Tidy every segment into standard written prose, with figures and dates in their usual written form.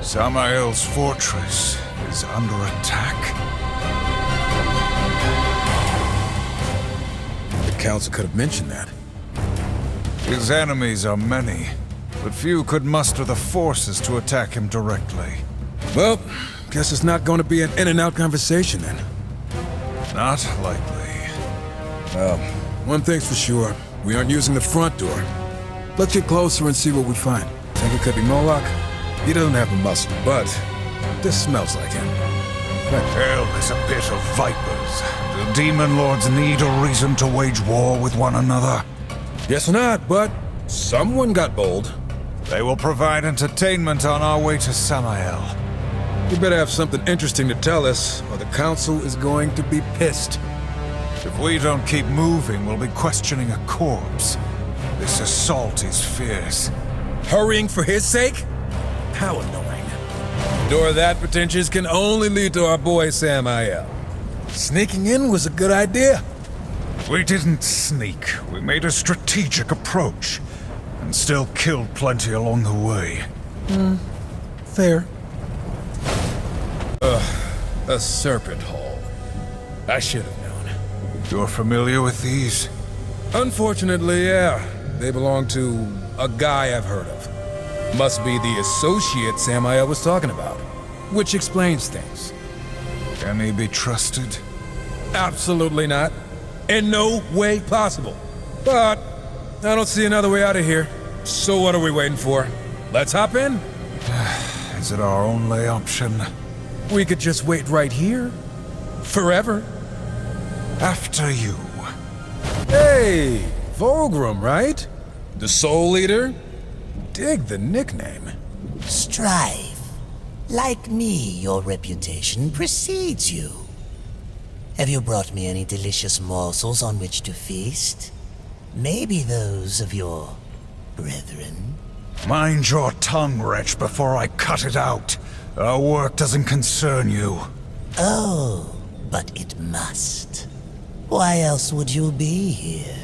Samael's fortress is under attack. The council could have mentioned that. His enemies are many, but few could muster the forces to attack him directly. Well, guess it's not going to be an in-and-out conversation then. Not likely. Well, one thing's for sure. We aren't using the front door. Let's get closer and see what we find. Think it could be Moloch? He doesn't have the muscle, but this smells like him. Hell is a pit of vipers. Do demon lords need a reason to wage war with one another? Guess not, but someone got bold. They will provide entertainment on our way to Samael. We better have something interesting to tell us, or the council is going to be pissed. If we don't keep moving, we'll be questioning a corpse. This assault is fierce. Hurrying for his sake? How annoying. A door that pretentious can only lead to our boy Samael. Sneaking in was a good idea. We didn't sneak. We made a strategic approach, and still killed plenty along the way. Fair. A serpent hole. I should have known. You're familiar with these? Unfortunately, yeah. They belong to a guy I've heard of. Must be the associate Samael was talking about. Which explains things. Can he be trusted? Absolutely not. In no way possible. But I don't see another way out of here. So what are we waiting for? Let's hop in? Is it our only option? We could just wait right here. Forever. After you. Hey, Volgrim, right? The Soul Leader? Dig the nickname. Streif. Like me, your reputation precedes you. Have you brought me any delicious morsels on which to feast? Maybe those of your brethren? Mind your tongue, wretch, before I cut it out. Our work doesn't concern you. Oh, but it must. Why else would you be here?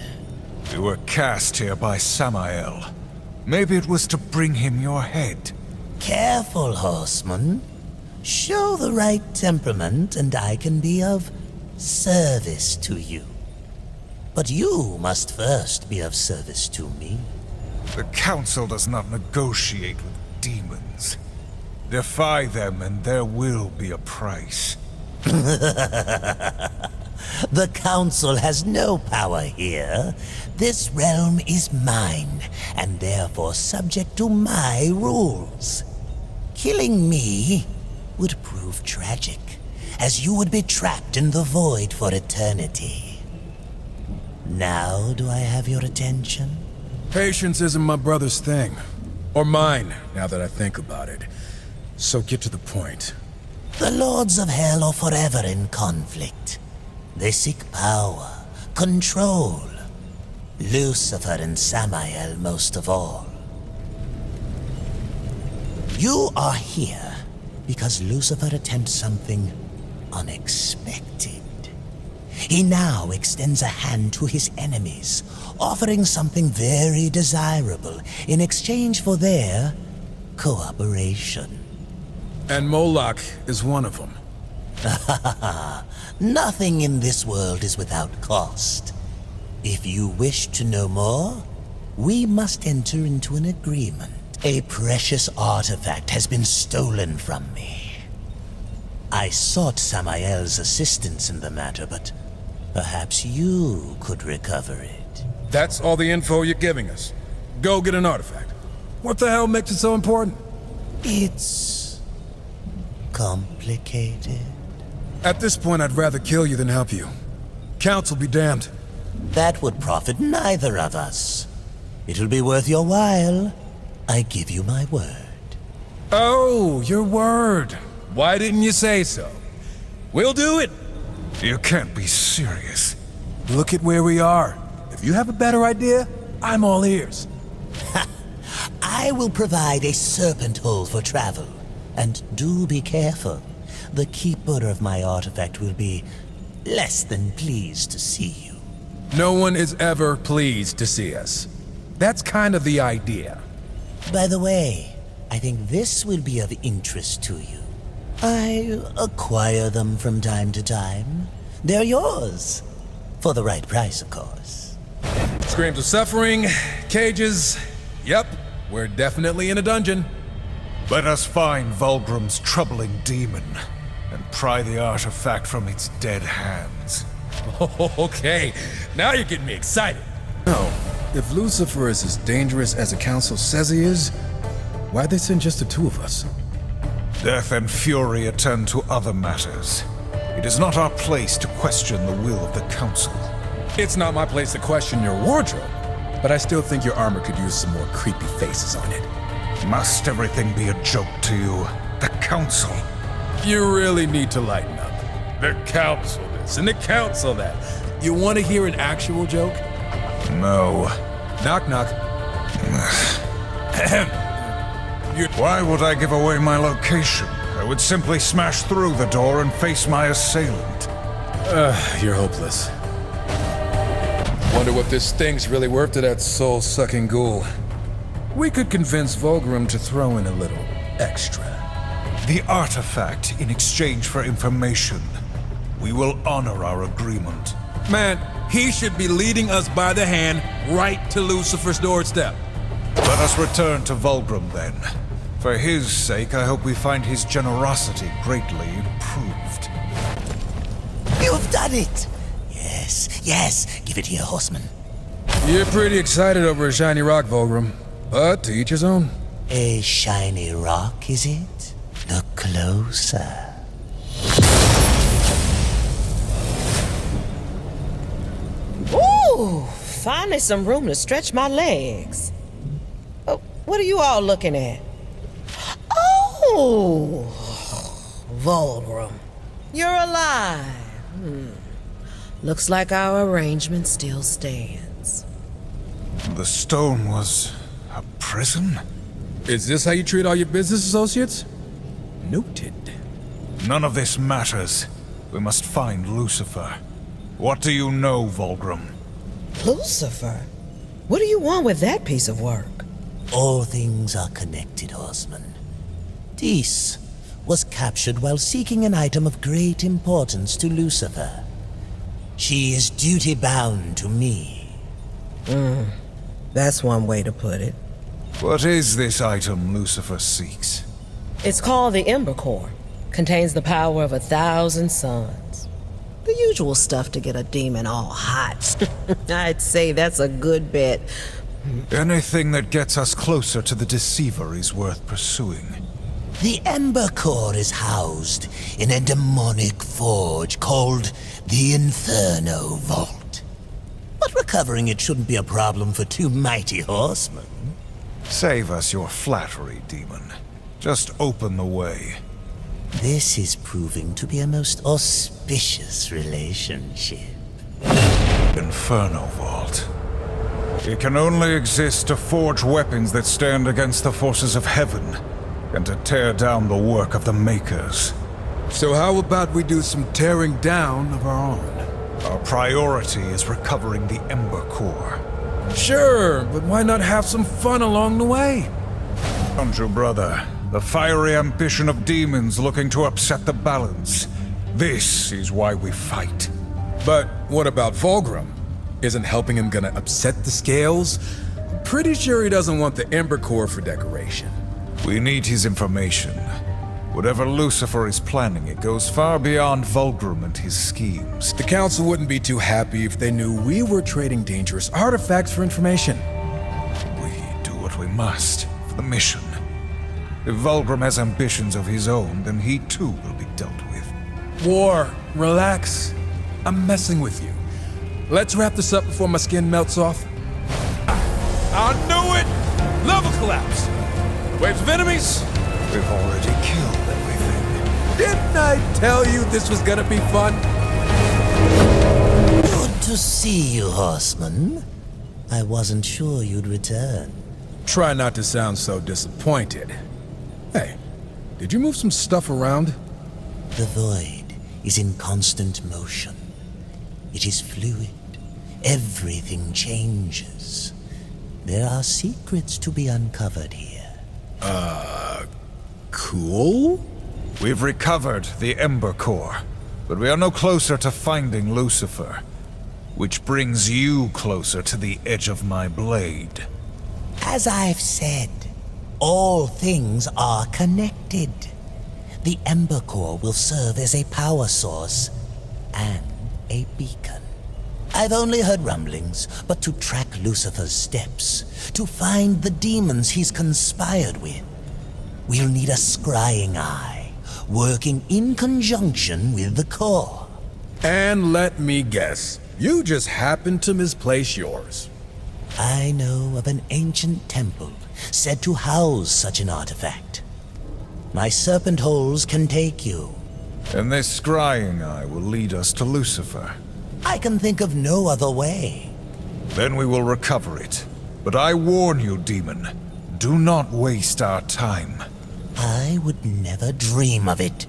We were cast here by Samael. Maybe it was to bring him your head. Careful, horseman. Show the right temperament and I can be of service to you. But you must first be of service to me. The Council does not negotiate with demons. Defy them and there will be a price. The Council has no power here. This realm is mine, and therefore subject to my rules. Killing me would prove tragic, as you would be trapped in the void for eternity. Now do I have your attention? Patience isn't my brother's thing. Or mine, now that I think about it. So get to the point. The Lords of Hell are forever in conflict. They seek power, control. Lucifer and Samael most of all. You are here because Lucifer attempts something unexpected. He now extends a hand to his enemies, offering something very desirable in exchange for their cooperation. And Moloch is one of them. Nothing in this world is without cost. If you wish to know more, we must enter into an agreement. A precious artifact has been stolen from me. I sought Samael's assistance in the matter, but perhaps you could recover it. That's all the info you're giving us. Go get an artifact. What the hell makes it so important? It's complicated. At this point, I'd rather kill you than help you. Council be damned. That would profit neither of us. It'll be worth your while. I give you my word. Oh, your word. Why didn't you say so? We'll do it. You can't be serious. Look at where we are. If you have a better idea, I'm all ears. I will provide a serpent hole for travel. And do be careful. The keeper of my artifact will be less than pleased to see you. No one is ever pleased to see us. That's kind of the idea. By the way, I think this will be of interest to you. I acquire them from time to time. They're yours. For the right price, of course. Screams of suffering, cages. Yep, we're definitely in a dungeon. Let us find Vulgrim's troubling demon and pry the artifact from its dead hands. Okay, now you're getting me excited. No, if Lucifer is as dangerous as the Council says he is, why'd they send just the two of us? Death and fury attend to other matters. It is not our place to question the will of the Council. It's not my place to question your wardrobe, but I still think your armor could use some more creepy faces on it. Must everything be a joke to you? The Council? You really need to lighten up. The Council this and the Council that. You want to hear an actual joke? No. Knock, knock. Why would I give away my location? I would simply smash through the door and face my assailant. You're hopeless. Wonder what this thing's really worth to that soul-sucking ghoul. We could convince Vulgrim to throw in a little extra. The artifact in exchange for information. We will honor our agreement. Man, he should be leading us by the hand right to Lucifer's doorstep. Let us return to Vulgrim then. For his sake, I hope we find his generosity greatly improved. You've done it! Yes, yes, give it here, horseman. You're pretty excited over a shiny rock, Vulgrim. But to each his own. A shiny rock, is it? Look closer. Ooh, finally some room to stretch my legs. Oh, what are you all looking at? Oh, Vulgrim, you're alive. Looks like our arrangement still stands. The stone was a prison? Is this how you treat all your business associates? Noted. None of this matters. We must find Lucifer. What do you know, Vulgrim? Lucifer? What do you want with that piece of work? All things are connected, horseman. Dis was captured while seeking an item of great importance to Lucifer. She is duty-bound to me. That's one way to put it. What is this item Lucifer seeks? It's called the Ember Core. Contains the power of 1,000 suns. The usual stuff to get a demon all hot. I'd say that's a good bet. Anything that gets us closer to the Deceiver is worth pursuing. The Ember Core is housed in a demonic forge called the Inferno Vault. But recovering it shouldn't be a problem for two mighty horsemen. Save us your flattery, demon. Just open the way. This is proving to be a most auspicious relationship. Inferno Vault. It can only exist to forge weapons that stand against the forces of heaven, and to tear down the work of the Makers. So how about we do some tearing down of our own? Our priority is recovering the Ember Core. Sure, but why not have some fun along the way? Don't you, brother? The fiery ambition of demons looking to upset the balance. This is why we fight. But what about Vulgrim? Isn't helping him gonna upset the scales? Pretty sure he doesn't want the Ember Core for decoration. We need his information. Whatever Lucifer is planning, it goes far beyond Vulgrim and his schemes. The Council wouldn't be too happy if they knew we were trading dangerous artifacts for information. We do what we must for the mission. If Vulgrim has ambitions of his own, then he too will be dealt with. War, relax. I'm messing with you. Let's wrap this up before my skin melts off. I knew it! Level collapse! Waves of enemies? We've already killed everything. Didn't I tell you this was gonna be fun? Good to see you, horseman. I wasn't sure you'd return. Try not to sound so disappointed. Hey, did you move some stuff around? The void is in constant motion. It is fluid. Everything changes. There are secrets to be uncovered here. Cool. We've recovered the Ember Core, but we are no closer to finding Lucifer, which brings you closer to the edge of my blade. As I've said, all things are connected. The Ember Core will serve as a power source and a beacon. I've only heard rumblings, but to track Lucifer's steps, to find the demons he's conspired with, we'll need a scrying eye, working in conjunction with the core. And let me guess, you just happened to misplace yours. I know of an ancient temple said to house such an artifact. My serpent holes can take you. And this scrying eye will lead us to Lucifer. I can think of no other way. Then we will recover it. But I warn you, demon, do not waste our time. I would never dream of it.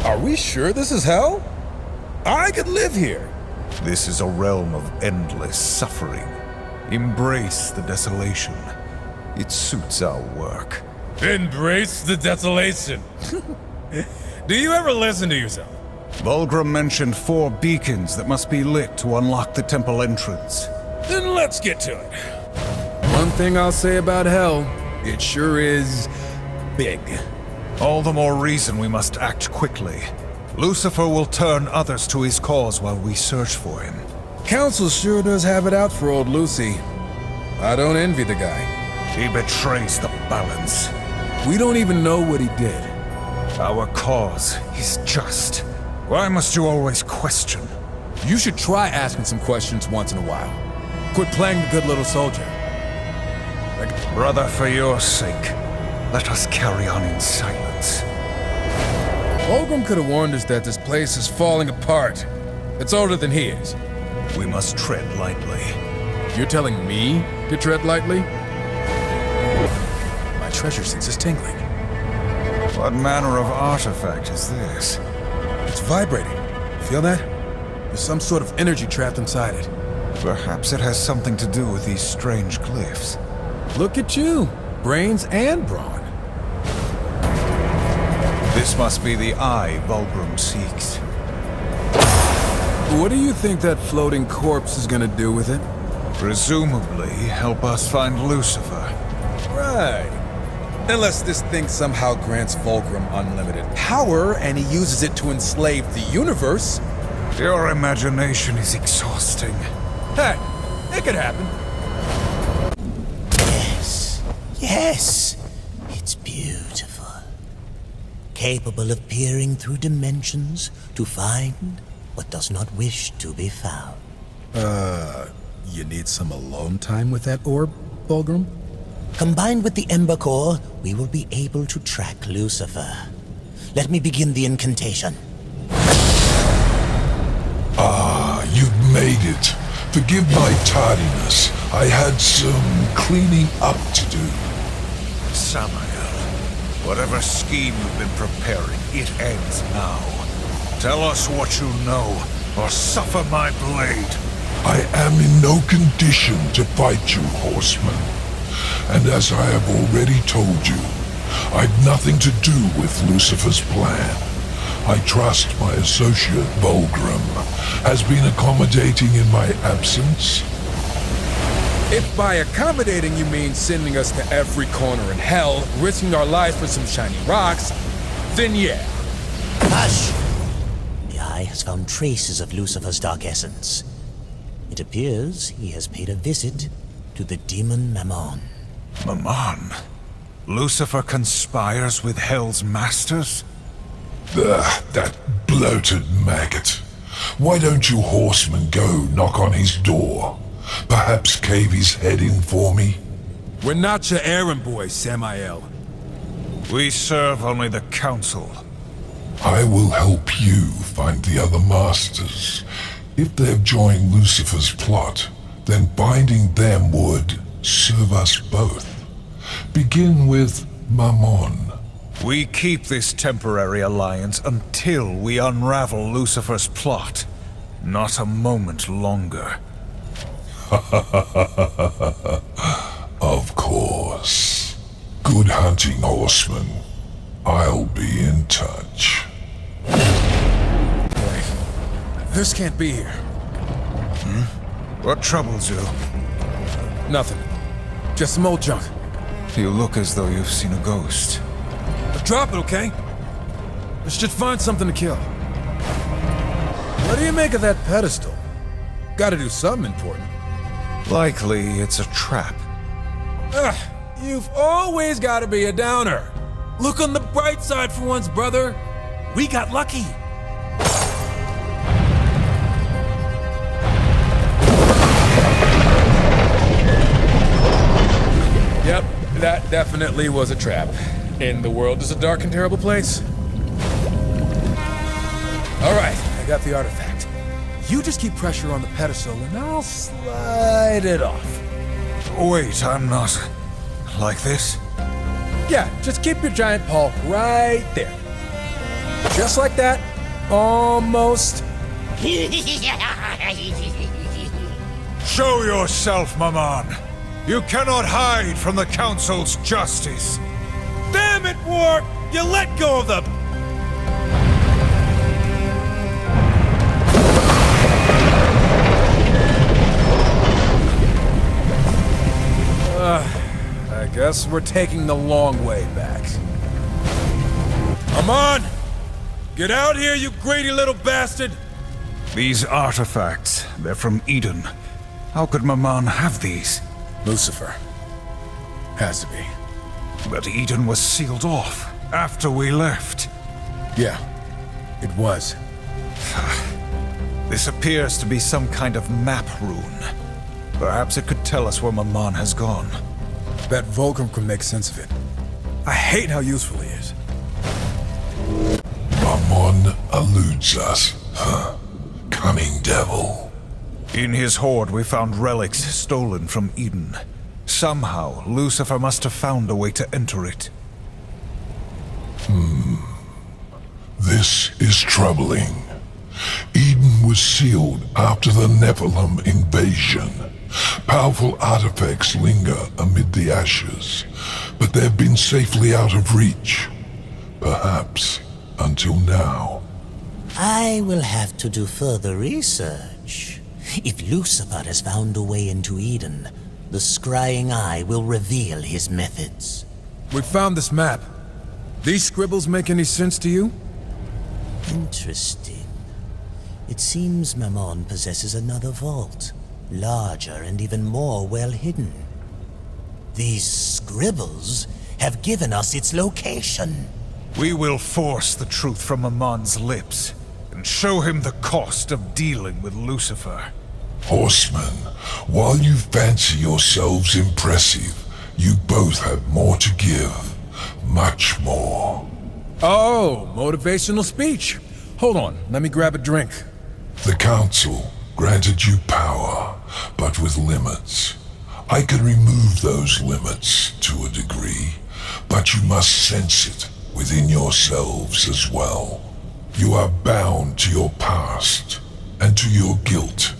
Are we sure this is hell? I could live here. This is a realm of endless suffering. Embrace the desolation. It suits our work. Embrace the desolation. Do you ever listen to yourself? Vulgrim mentioned 4 beacons that must be lit to unlock the temple entrance. Then let's get to it. One thing I'll say about hell, it sure is big. All the more reason we must act quickly. Lucifer will turn others to his cause while we search for him. Council sure does have it out for old Lucy. I don't envy the guy. He betrays the balance. We don't even know what he did. Our cause is just. Why must you always question? You should try asking some questions once in a while. Quit playing the good little soldier. Brother, for your sake, let us carry on in silence. Vulgrim could have warned us that this place is falling apart. It's older than he is. We must tread lightly. You're telling me to tread lightly? My treasure sense is tingling. What manner of artifact is this? It's vibrating. Feel that? There's some sort of energy trapped inside it. Perhaps it has something to do with these strange glyphs. Look at you. Brains and brawn. This must be the eye Vulgrim seeks. What do you think that floating corpse is gonna do with it? Presumably help us find Lucifer. Right. Unless this thing somehow grants Vulgrim unlimited power and he uses it to enslave the universe. Your imagination is exhausting. Hey, it could happen. Yes, it's beautiful. Capable of peering through dimensions to find what does not wish to be found. You need some alone time with that orb, Vulgrim? Combined with the Ember Core, we will be able to track Lucifer. Let me begin the incantation. Ah, you've made it. Forgive my tardiness. I had some cleaning up to do. Samael, whatever scheme you've been preparing, it ends now. Tell us what you know, or suffer my blade. I am in no condition to fight you, horseman. And as I have already told you, I've nothing to do with Lucifer's plan. I trust my associate, Vulgrim, has been accommodating in my absence. If by accommodating you mean sending us to every corner in hell, risking our lives for some shiny rocks, then yeah. Hush! The Eye has found traces of Lucifer's dark essence. It appears he has paid a visit to the demon Mammon. Mammon? Lucifer conspires with Hell's masters? That bloated maggot. Why don't you horsemen go knock on his door? Perhaps cave his head in for me? We're not your errand boys, Samael. We serve only the Council. I will help you find the other masters. If they've joined Lucifer's plot, then binding them would serve us both. Begin with Mammon. We keep this temporary alliance until we unravel Lucifer's plot. Not a moment longer. Of course. Good hunting, horseman. I'll be in touch. Boy, this can't be here. What troubles you? Nothing. Just some old junk. You look as though you've seen a ghost. Drop it, okay? I should find something to kill. What do you make of that pedestal? Gotta do something important. Likely it's a trap. Ugh, you've always gotta be a downer. Look on the bright side for once, brother. We got lucky. Yep, that definitely was a trap. And the world is a dark and terrible place. All right, I got the artifact. You just keep pressure on the pedestal and I'll slide it off. Wait, I'm not... like this? Yeah, just keep your giant paw right there. Just like that. Almost. Show yourself, Maman! You cannot hide from the Council's justice! Damn it, War! You let go of them! I guess we're taking the long way back. Come on! Get out here, you greedy little bastard! These artifacts, they're from Eden. How could Maman have these? Lucifer. Has to be. But Eden was sealed off after we left. Yeah, it was. This appears to be some kind of map rune. Perhaps it could tell us where Maman has gone. That Vulcan can make sense of it. I hate how useful he is. Mammon eludes us, huh? Cunning devil. In his hoard, we found relics stolen from Eden. Somehow, Lucifer must have found a way to enter it. This is troubling. Eden was sealed after the Nephilim invasion. Powerful artifacts linger amid the ashes, but they've been safely out of reach. Perhaps until now. I will have to do further research. If Lucifer has found a way into Eden, the scrying eye will reveal his methods. We found this map. These scribbles make any sense to you? Interesting. It seems Mammon possesses another vault, larger and even more well hidden. These scribbles have given us its location. We will force the truth from Mamon's lips and show him the cost of dealing with Lucifer. Horsemen, while you fancy yourselves impressive, you both have more to give. Much more. Oh, motivational speech. Hold on, let me grab a drink. The Council granted you power, but with limits. I can remove those limits to a degree, but you must sense it within yourselves as well. You are bound to your past and to your guilt.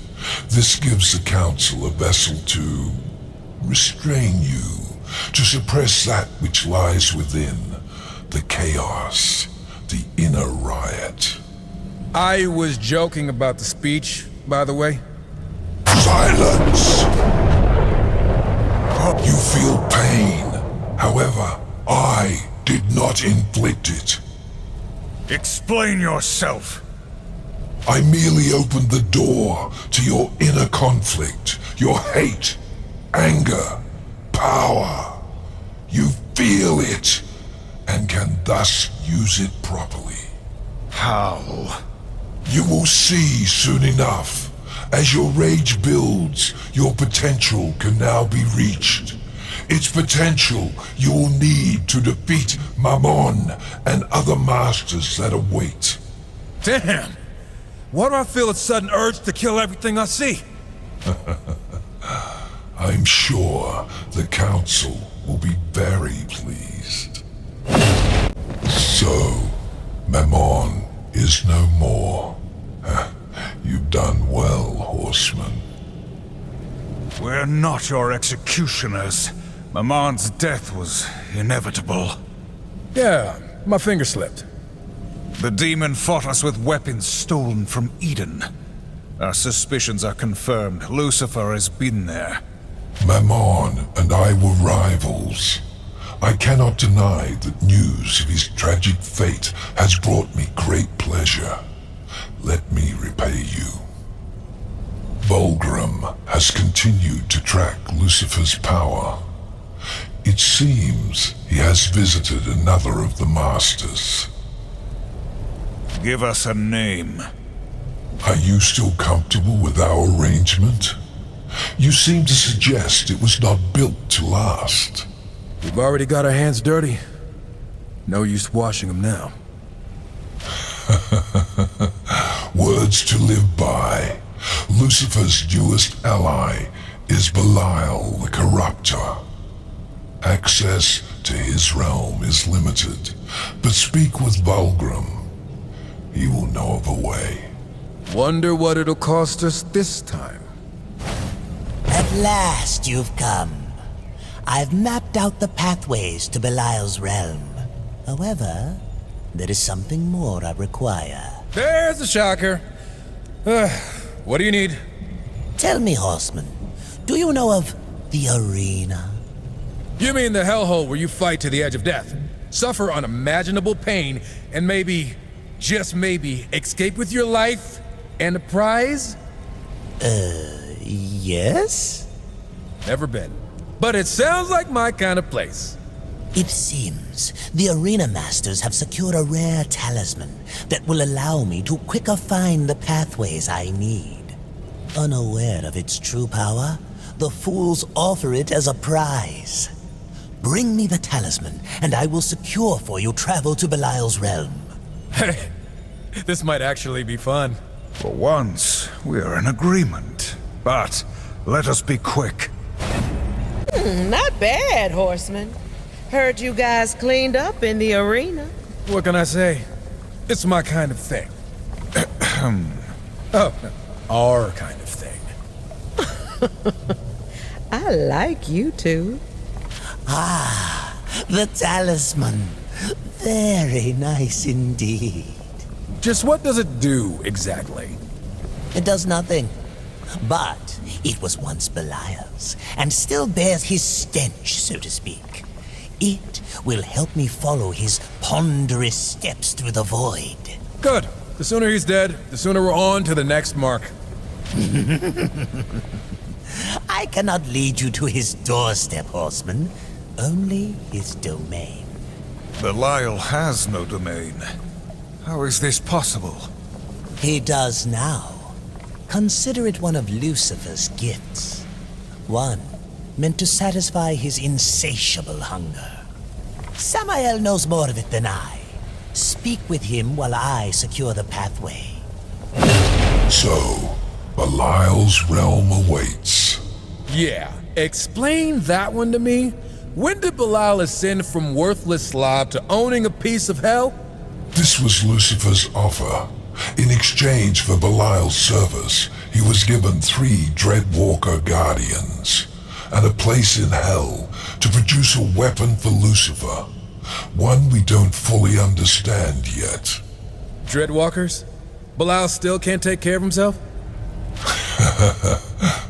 This gives the Council a vessel to restrain you, to suppress that which lies within, the chaos, the inner riot. I was joking about the speech, by the way. Silence! You feel pain. However, I did not inflict it. Explain yourself. I merely opened the door to your inner conflict, your hate, anger, power. You feel it, and can thus use it properly. How? You will see soon enough. As your rage builds, your potential can now be reached. Its potential you will need to defeat Mammon and other masters that await. Damn! Why do I feel a sudden urge to kill everything I see? I'm sure the Council will be very pleased. So, Mammon is no more. You've done well, horseman. We're not your executioners. Mamon's death was inevitable. Yeah, my finger slipped. The demon fought us with weapons stolen from Eden. Our suspicions are confirmed. Lucifer has been there. Mammon and I were rivals. I cannot deny that news of his tragic fate has brought me great pleasure. Let me repay you. Vulgrim has continued to track Lucifer's power. It seems he has visited another of the Masters. Give us a name. Are you still comfortable with our arrangement? You seem to suggest it was not built to last. We've already got our hands dirty. No use washing them now. Words to live by. Lucifer's newest ally is Belial the Corruptor. Access to his realm is limited, but speak with Vulgrim. He will know of a way. Wonder what it'll cost us this time. At last you've come. I've mapped out the pathways to Belial's realm. However, there is something more I require. There's a shocker. What do you need? Tell me, Horseman, do you know of the arena? You mean the hellhole where you fight to the edge of death, suffer unimaginable pain, and maybe, just maybe, escape with your life and a prize? Yes? Never been. But it sounds like my kind of place. It seems the Arena Masters have secured a rare talisman that will allow me to quicker find the pathways I need. Unaware of its true power, the fools offer it as a prize. Bring me the talisman, and I will secure for you travel to Belial's realm. Hey, this might actually be fun. For once, we are in agreement. But let us be quick. Not bad, Horseman. Heard you guys cleaned up in the arena. What can I say? It's my kind of thing. Oh, our kind of thing. I like you two. Ah, the talisman. Very nice indeed. Just what does it do, exactly? It does nothing. But it was once Belial's, and still bears his stench, so to speak. It will help me follow his ponderous steps through the void. Good. The sooner he's dead, the sooner we're on to the next mark. I cannot lead you to his doorstep, Horseman. Only his domain. Belial has no domain. How is this possible? He does now. Consider it one of Lucifer's gifts. One meant to satisfy his insatiable hunger. Samael knows more of it than I. Speak with him while I secure the pathway. So, Belial's realm awaits. Yeah, explain that one to me. When did Belial ascend from worthless slob to owning a piece of hell? This was Lucifer's offer. In exchange for Belial's service, he was given 3 Dreadwalker Guardians, and a place in hell to produce a weapon for Lucifer. One we don't fully understand yet. Dreadwalkers? Belial still can't take care of himself?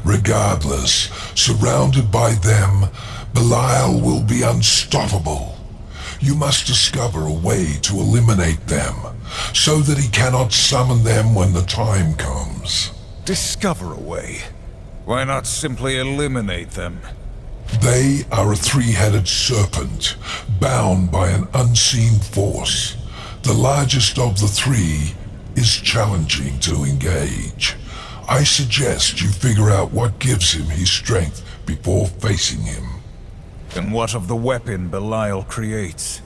Regardless, surrounded by them, Belial will be unstoppable. You must discover a way to eliminate them, so that he cannot summon them when the time comes. Discover a way. Why not simply eliminate them? They are a 3-headed serpent, bound by an unseen force. The largest of the 3 is challenging to engage. I suggest you figure out what gives him his strength before facing him. And what of the weapon Belial creates?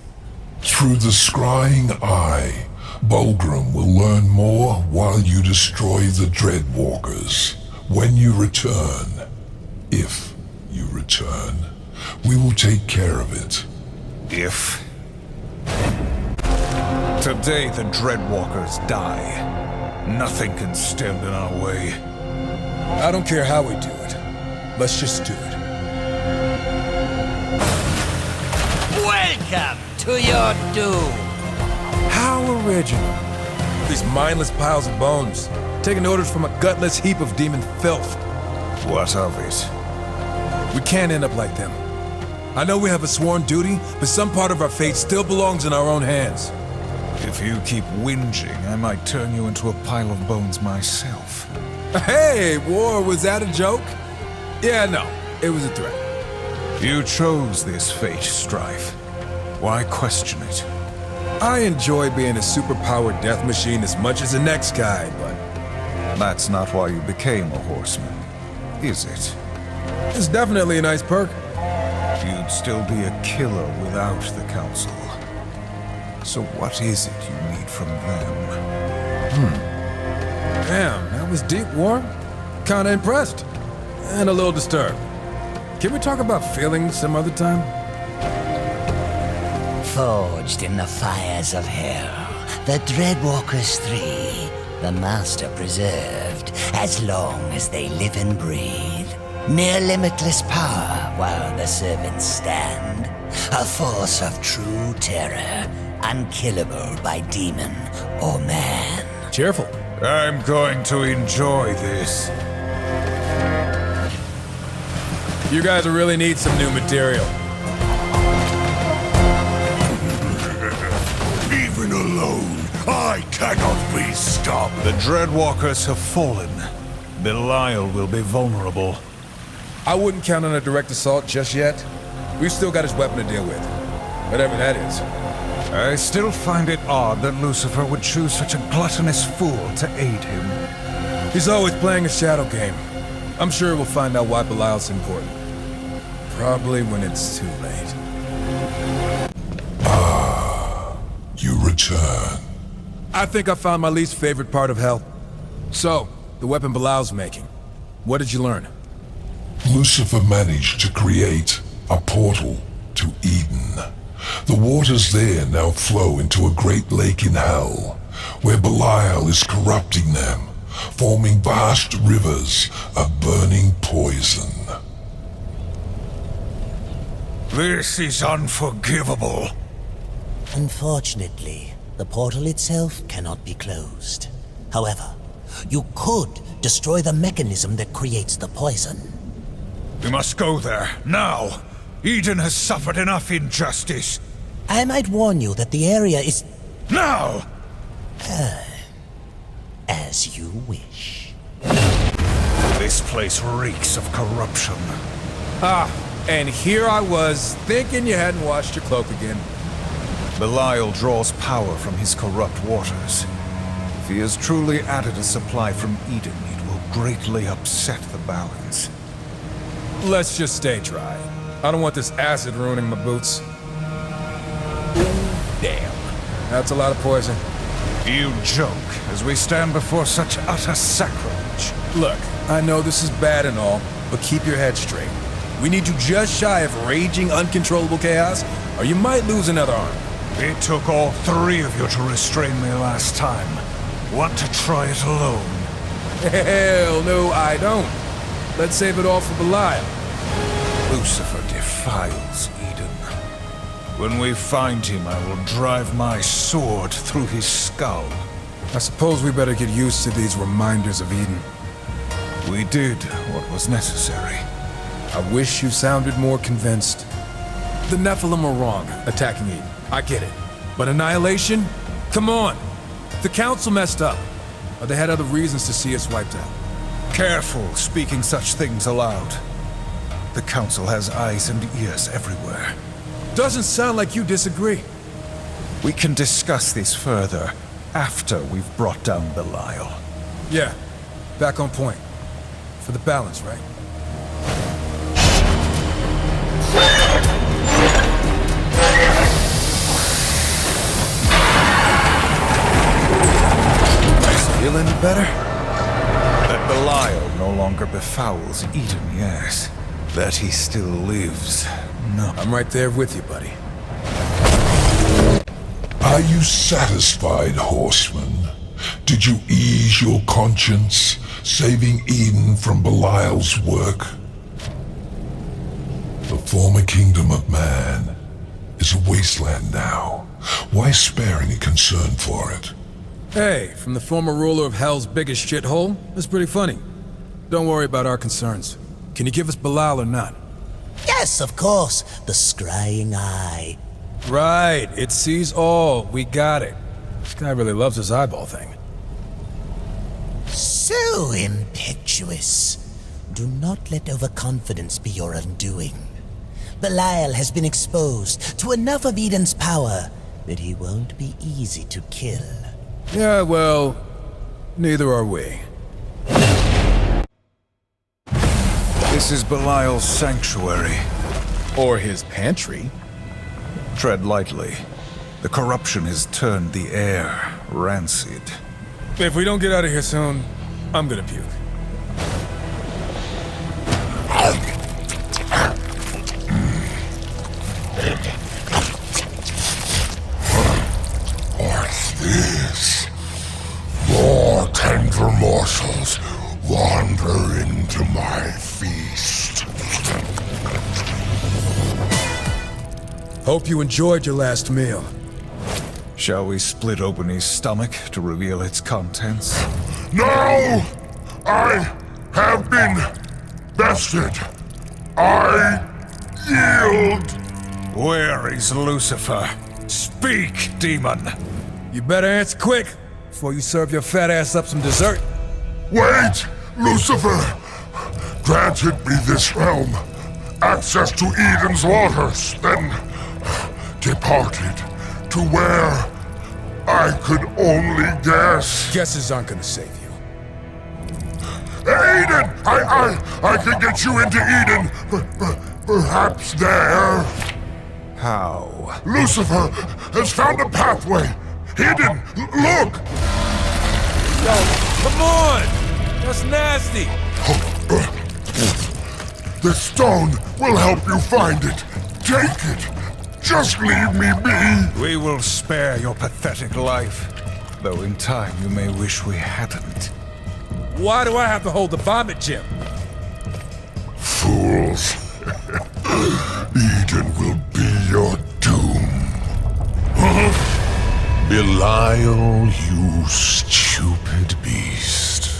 Through the scrying eye, Vulgrim will learn more while you destroy the Dreadwalkers. When you return, if you return, we will take care of it. If? Today the Dreadwalkers die. Nothing can stand in our way. I don't care how we do it. Let's just do it. Welcome to your doom. How original. These mindless piles of bones, taking orders from a gutless heap of demon filth. What of it? We can't end up like them. I know we have a sworn duty, but some part of our fate still belongs in our own hands. If you keep whinging, I might turn you into a pile of bones myself. Hey, War, was that a joke? Yeah, no, it was a threat. You chose this fate, Streif. Why question it? I enjoy being a superpowered death machine as much as the next guy, but That's not why you became a horseman, is it? it's definitely a nice perk. You'd still be a killer without the Council. So what is it you need from them? Damn, that was deep, War. Kinda impressed. And a little disturbed. Can we talk about feelings some other time? Forged in the fires of hell, the Dreadwalkers 3, the Master preserved, as long as they live and breathe. Near limitless power while the servants stand. A force of true terror, unkillable by demon or man. Cheerful. I'm going to enjoy this. You guys really need some new material. Even alone, I cannot be stopped. The Dreadwalkers have fallen. Belial will be vulnerable. I wouldn't count on a direct assault just yet. We've still got his weapon to deal with. Whatever that is. I still find it odd that Lucifer would choose such a gluttonous fool to aid him. He's always playing a shadow game. I'm sure we'll find out why Belial's important. Probably when it's too late. You return. I think I found my least favorite part of hell. So, the weapon Belial's making. What did you learn? Lucifer managed to create a portal to Eden. The waters there now flow into a great lake in hell, where Belial is corrupting them, forming vast rivers of burning poison. This is unforgivable. Unfortunately, the portal itself cannot be closed. However, you could destroy the mechanism that creates the poison. We must go there, now. Eden has suffered enough injustice. I might warn you that the area is Now! as you wish. This place reeks of corruption. And here I was, thinking you hadn't washed your cloak again. Belial draws power from his corrupt waters. If he has truly added a supply from Eden, it will greatly upset the balance. Let's just stay dry. I don't want this acid ruining my boots. Damn. That's a lot of poison. You joke as we stand before such utter sacrilege. Look, I know this is bad and all, but keep your head straight. We need you just shy of raging, uncontrollable chaos, or you might lose another arm. It took all three of you to restrain me last time. Want to try it alone? Hell no, I don't. Let's save it all for Belial. Lucifer defiles Eden. When we find him, I will drive my sword through his skull. I suppose we better get used to these reminders of Eden. We did what was necessary. I wish you sounded more convinced. The Nephilim were wrong, attacking Eden. I get it. But annihilation? Come on! The Council messed up. Or they had other reasons to see us wiped out. Careful speaking such things aloud. The Council has eyes and ears everywhere. Doesn't sound like you disagree. We can discuss this further after we've brought down Belial. Yeah, back on point. For the balance, right? Feel any better? That Belial no longer befouls Eden, yes. That he still lives, no. I'm right there with you, buddy. Are you satisfied, horseman? Did you ease your conscience, saving Eden from Belial's work? The former kingdom of man is a wasteland now. Why spare any concern for it? Hey, from the former ruler of Hell's biggest shithole? That's pretty funny. Don't worry about our concerns. Can you give us Belial or not? Yes, of course. The scrying eye. Right, it sees all. We got it. This guy really loves his eyeball thing. So impetuous. Do not let overconfidence be your undoing. Belial has been exposed to enough of Eden's power that he won't be easy to kill. Yeah, well, neither are we. This is Belial's sanctuary. Or his pantry. Tread lightly. The corruption has turned the air rancid. If we don't get out of here soon, I'm gonna puke. What's this? More tender morsels wander into my feast. Hope you enjoyed your last meal. Shall we split open his stomach to reveal its contents? No! I have been bested. I yield. Where is Lucifer? Speak, demon! You better answer quick before you serve your fat ass up some dessert. Wait, Lucifer! Granted me this realm, access to Eden's waters, then departed to where I could only guess. Guesses aren't gonna save you. Eden! I can get you into Eden. Perhaps there. How? Lucifer has found a pathway. Hidden. Look! Yo, come on! That's nasty! The stone will help you find it. Take it. Just leave me be. We will spare your pathetic life, though in time you may wish we hadn't. Why do I have to hold the vomit gem? Fools. Eden will be your doom. Belial, you stupid beast.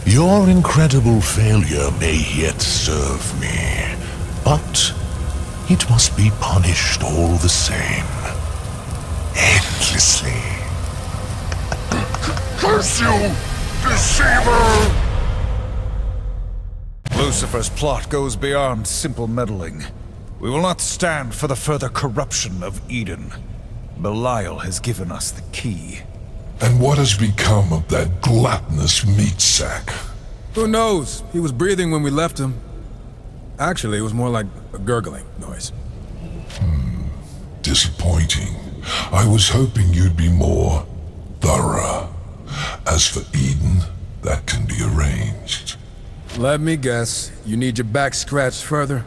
Your incredible failure may yet serve me, but it must be punished all the same. Endlessly. Curse you, deceiver! Lucifer's plot goes beyond simple meddling. We will not stand for the further corruption of Eden. Belial has given us the key. And what has become of that gluttonous meat sack? Who knows? He was breathing when we left him. Actually, it was more like a gurgling noise. Disappointing. I was hoping you'd be more thorough. As for Eden, that can be arranged. Let me guess, you need your back scratched further?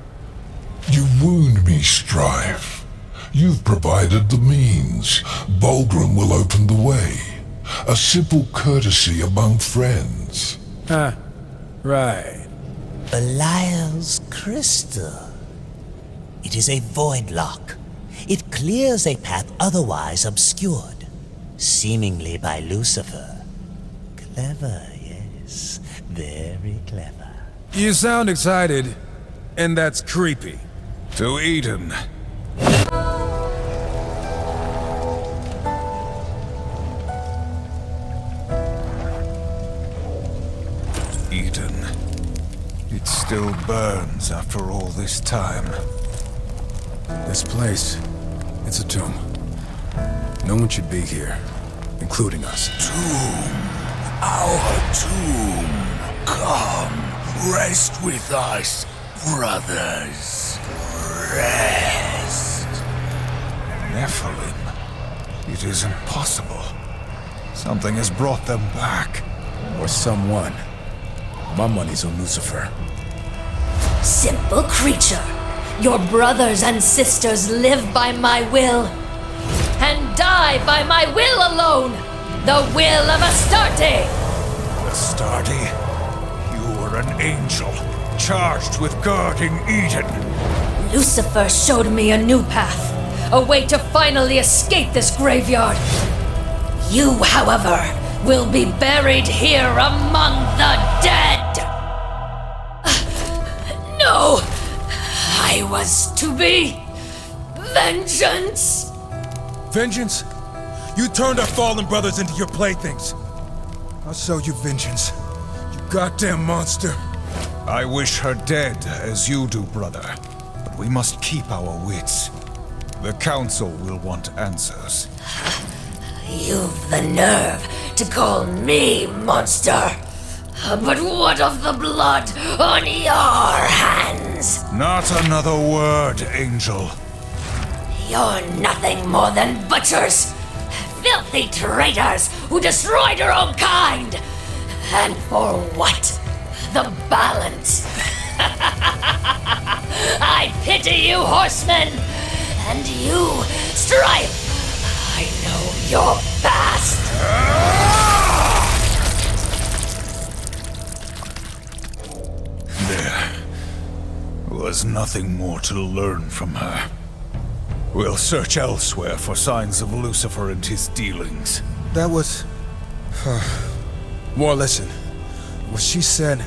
You wound me, Streif. You've provided the means. Vulgrim will open the way. A simple courtesy among friends. Ah, right. Belial's crystal. It is a void lock. It clears a path otherwise obscured, seemingly by Lucifer. Clever, yes. Very clever. You sound excited, and that's creepy. To Eden. Eden. It still burns after all this time. This place, it's a tomb. No one should be here, including us. Our tomb. Come, rest with us, brothers. Rest. Nephilim. It is impossible. Something has brought them back. Or someone. My money's on Lucifer. Simple creature, your brothers and sisters live by my will, and die by my will alone, the will of Astarte! Astarte, you were an angel, charged with guarding Eden. Lucifer showed me a new path, a way to finally escape this graveyard. You, however, will be buried here among the dead. No! I was to be vengeance. Vengeance? You turned our fallen brothers into your playthings. I'll show you vengeance. You goddamn monster. I wish her dead, as you do, brother. But we must keep our wits. The Council will want answers. You've the nerve to call me monster. But what of the blood on your hands? Not another word, Angel. You're nothing more than butchers. Filthy traitors who destroyed your own kind. And for what? The balance. I pity you, horsemen. And you, Streif. I know your past. There was nothing more to learn from her. We'll search elsewhere for signs of Lucifer and his dealings. That was... War, listen. What she said...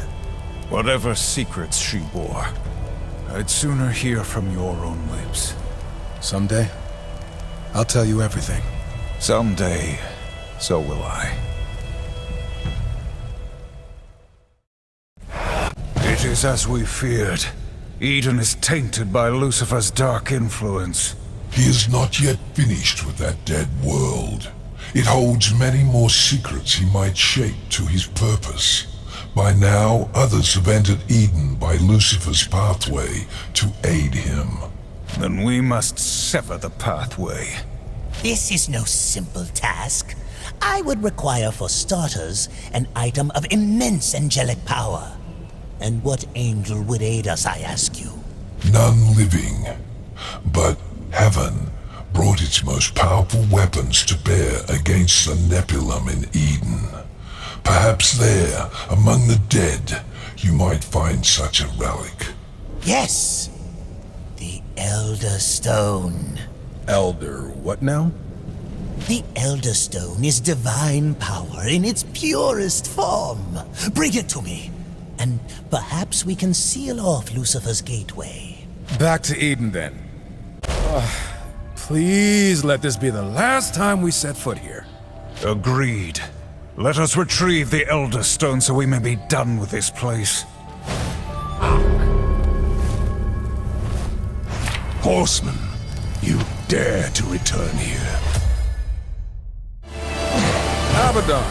Whatever secrets she bore, I'd sooner hear from your own lips. Someday, I'll tell you everything. Someday, so will I. It is as we feared. Eden is tainted by Lucifer's dark influence. He is not yet finished with that dead world. It holds many more secrets he might shape to his purpose. By now, others have entered Eden by Lucifer's pathway to aid him. Then we must sever the pathway. This is no simple task. I would require, for starters, an item of immense angelic power. And what angel would aid us, I ask you? None living. But heaven brought its most powerful weapons to bear against the Nebulum in Eden. Perhaps there, among the dead, you might find such a relic. Yes! The Elder Stone. Elder what now? The Elder Stone is divine power in its purest form. Bring it to me, and perhaps we can seal off Lucifer's gateway. Back to Eden, then. Please let this be the last time we set foot here. Agreed. Let us retrieve the Elder Stone so we may be done with this place. Horseman, you dare to return here. Abaddon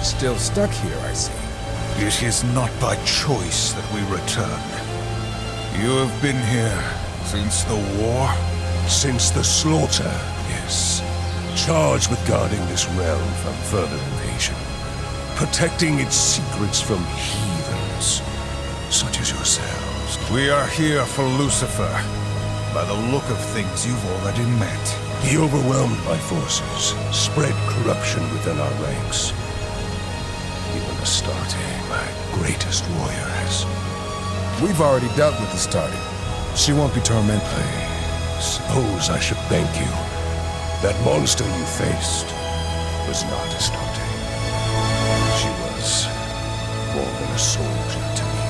is still stuck here, I see. It is not by choice that we return. You have been here since the war? Since the slaughter, yes. Charged with guarding this realm from further invasion. Protecting its secrets from heathens, such as yourselves. We are here for Lucifer. By the look of things, you've already met. He overwhelmed my forces, spread corruption within our ranks. Even Astarte, my greatest warrior, has... We've already dealt with Astarte. She won't be tormented. I suppose I should thank you. That monster you faced was not Astarte. She was more than a soldier to me.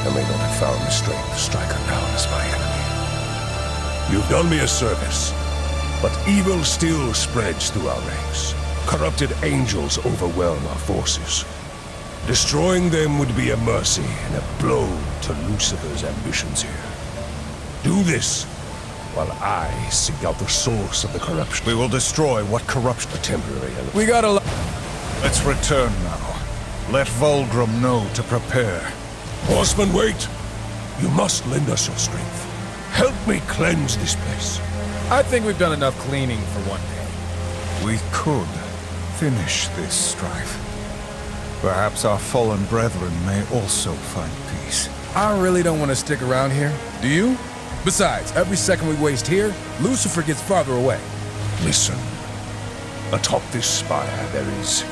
I may not have found the strength to strike her down as my enemy. You've done me a service, but evil still spreads through our ranks. Corrupted angels overwhelm our forces. Destroying them would be a mercy and a blow to Lucifer's ambitions here. Do this, while I seek out the source of the corruption. We will destroy what corruption... A temporary element. We gotta... Let's return now. Let Volgrim know to prepare. Horseman, wait! You must lend us your strength. Help me cleanse this place. I think we've done enough cleaning for one day. We could finish this strife. Perhaps our fallen brethren may also find peace. I really don't want to stick around here. Do you? Besides, every second we waste here, Lucifer gets farther away. Listen. Atop this spire there is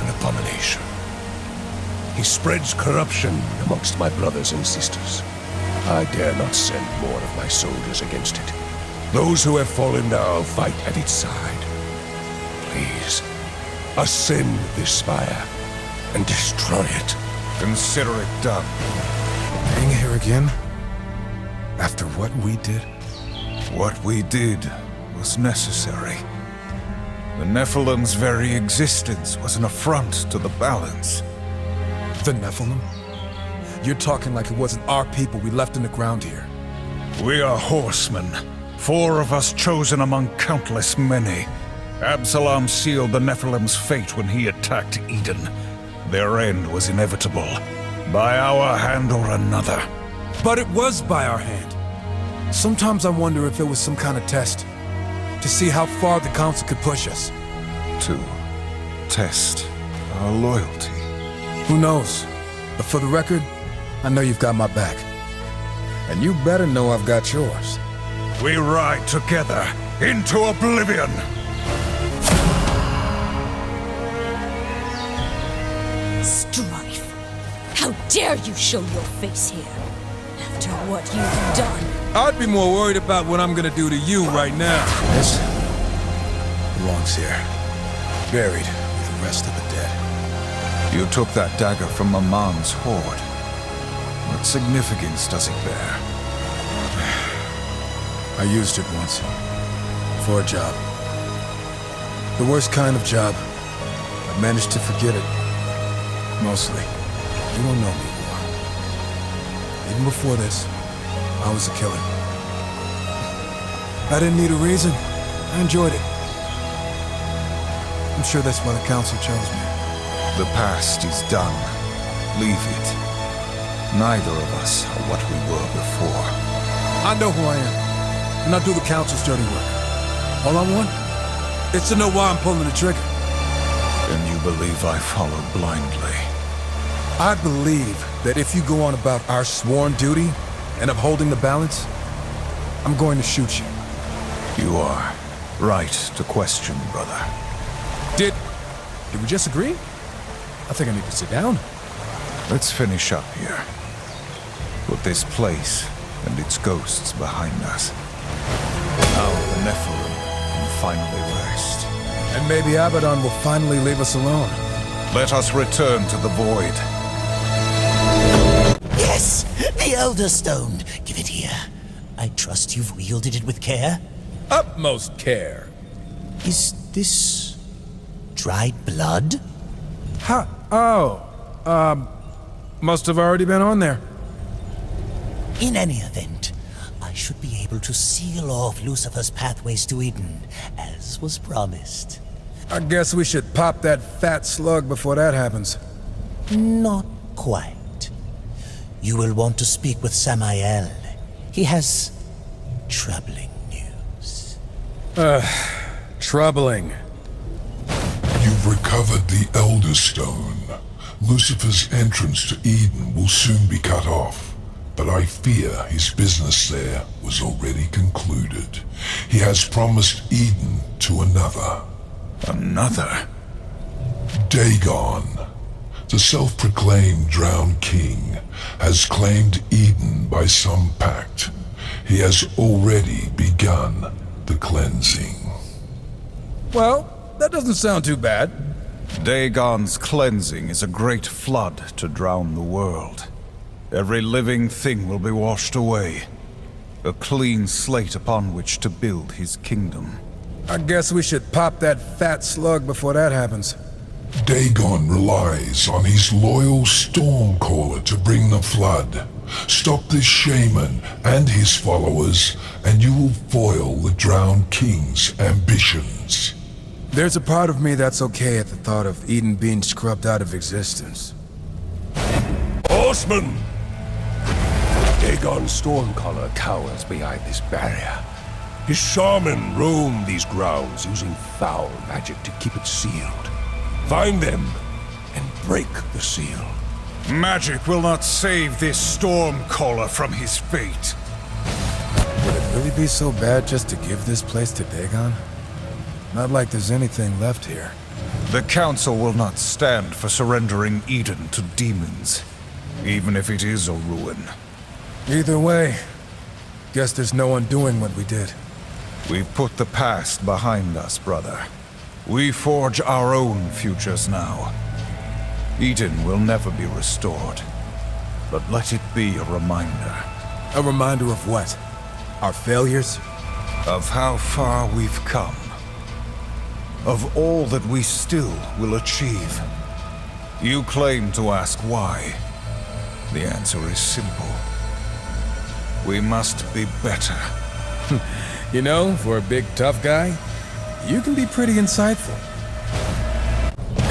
an abomination. He spreads corruption amongst my brothers and sisters. I dare not send more of my soldiers against it. Those who have fallen now fight at its side. Please, ascend this spire and destroy it. Consider it done. Being here again? After what we did? What we did was necessary. The Nephilim's very existence was an affront to the balance. The Nephilim? You're talking like it wasn't our people we left in the ground here. We are horsemen, 4 of us chosen among countless many. Absalom sealed the Nephilim's fate when he attacked Eden. Their end was inevitable, by our hand or another. But it was by our hand. Sometimes I wonder if it was some kind of test, to see how far the Council could push us. To test our loyalty. Who knows? But for the record, I know you've got my back. And you better know I've got yours. We ride together into oblivion! Streif, how dare you show your face here? After what you've done. I'd be more worried about what I'm gonna do to you right now. This belongs here, buried with the rest of the dead. You took that dagger from Maman's hoard. What significance does it bear? I used it once. For a job. The worst kind of job. I managed to forget it. Mostly. You don't know me, War. Even before this, I was a killer. I didn't need a reason. I enjoyed it. I'm sure that's why the Council chose me. The past is done. Leave it. Neither of us are what we were before. I know who I am, and I'll do the Council's dirty work. All I want is to know why I'm pulling the trigger. Then you believe I follow blindly. I believe that if you go on about our sworn duty and upholding the balance, I'm going to shoot you. You are right to question, brother. Did we just agree? I think I need to sit down. Let's finish up here. Put this place and its ghosts behind us. Now the Nephilim can finally rest. And maybe Abaddon will finally leave us alone. Let us return to the Void. Yes, the Elder Stone. Give it here. I trust you've wielded it with care. Utmost care. Is this dried blood? Ha! Oh, must have already been on there. In any event, I should be able to seal off Lucifer's pathways to Eden, as was promised. I guess we should pop that fat slug before that happens. Not quite. You will want to speak with Samael. He has troubling news. Troubling. You've recovered the Elder Stone. Lucifer's entrance to Eden will soon be cut off, but I fear his business there was already concluded. He has promised Eden to another. Another? Dagon, the self-proclaimed drowned king, has claimed Eden by some pact. He has already begun the cleansing. Well, that doesn't sound too bad. Dagon's cleansing is a great flood to drown the world. Every living thing will be washed away. A clean slate upon which to build his kingdom. I guess we should pop that fat slug before that happens. Dagon relies on his loyal Stormcaller to bring the flood. Stop this shaman and his followers, and you will foil the drowned king's ambitions. There's a part of me that's okay at the thought of Eden being scrubbed out of existence. Horsemen! Dagon's Stormcaller cowers behind this barrier. His shaman roam these grounds using foul magic to keep it sealed. Find them and break the seal. Magic will not save this Stormcaller from his fate. Would it really be so bad just to give this place to Dagon? Not like there's anything left here. The Council will not stand for surrendering Eden to demons, even if it is a ruin. Either way, guess there's no undoing what we did. We've put the past behind us, brother. We forge our own futures now. Eden will never be restored, but let it be a reminder. A reminder of what? Our failures? Of how far we've come. Of all that we still will achieve. You claim to ask why. The answer is simple. We must be better. You know, for a big tough guy, you can be pretty insightful.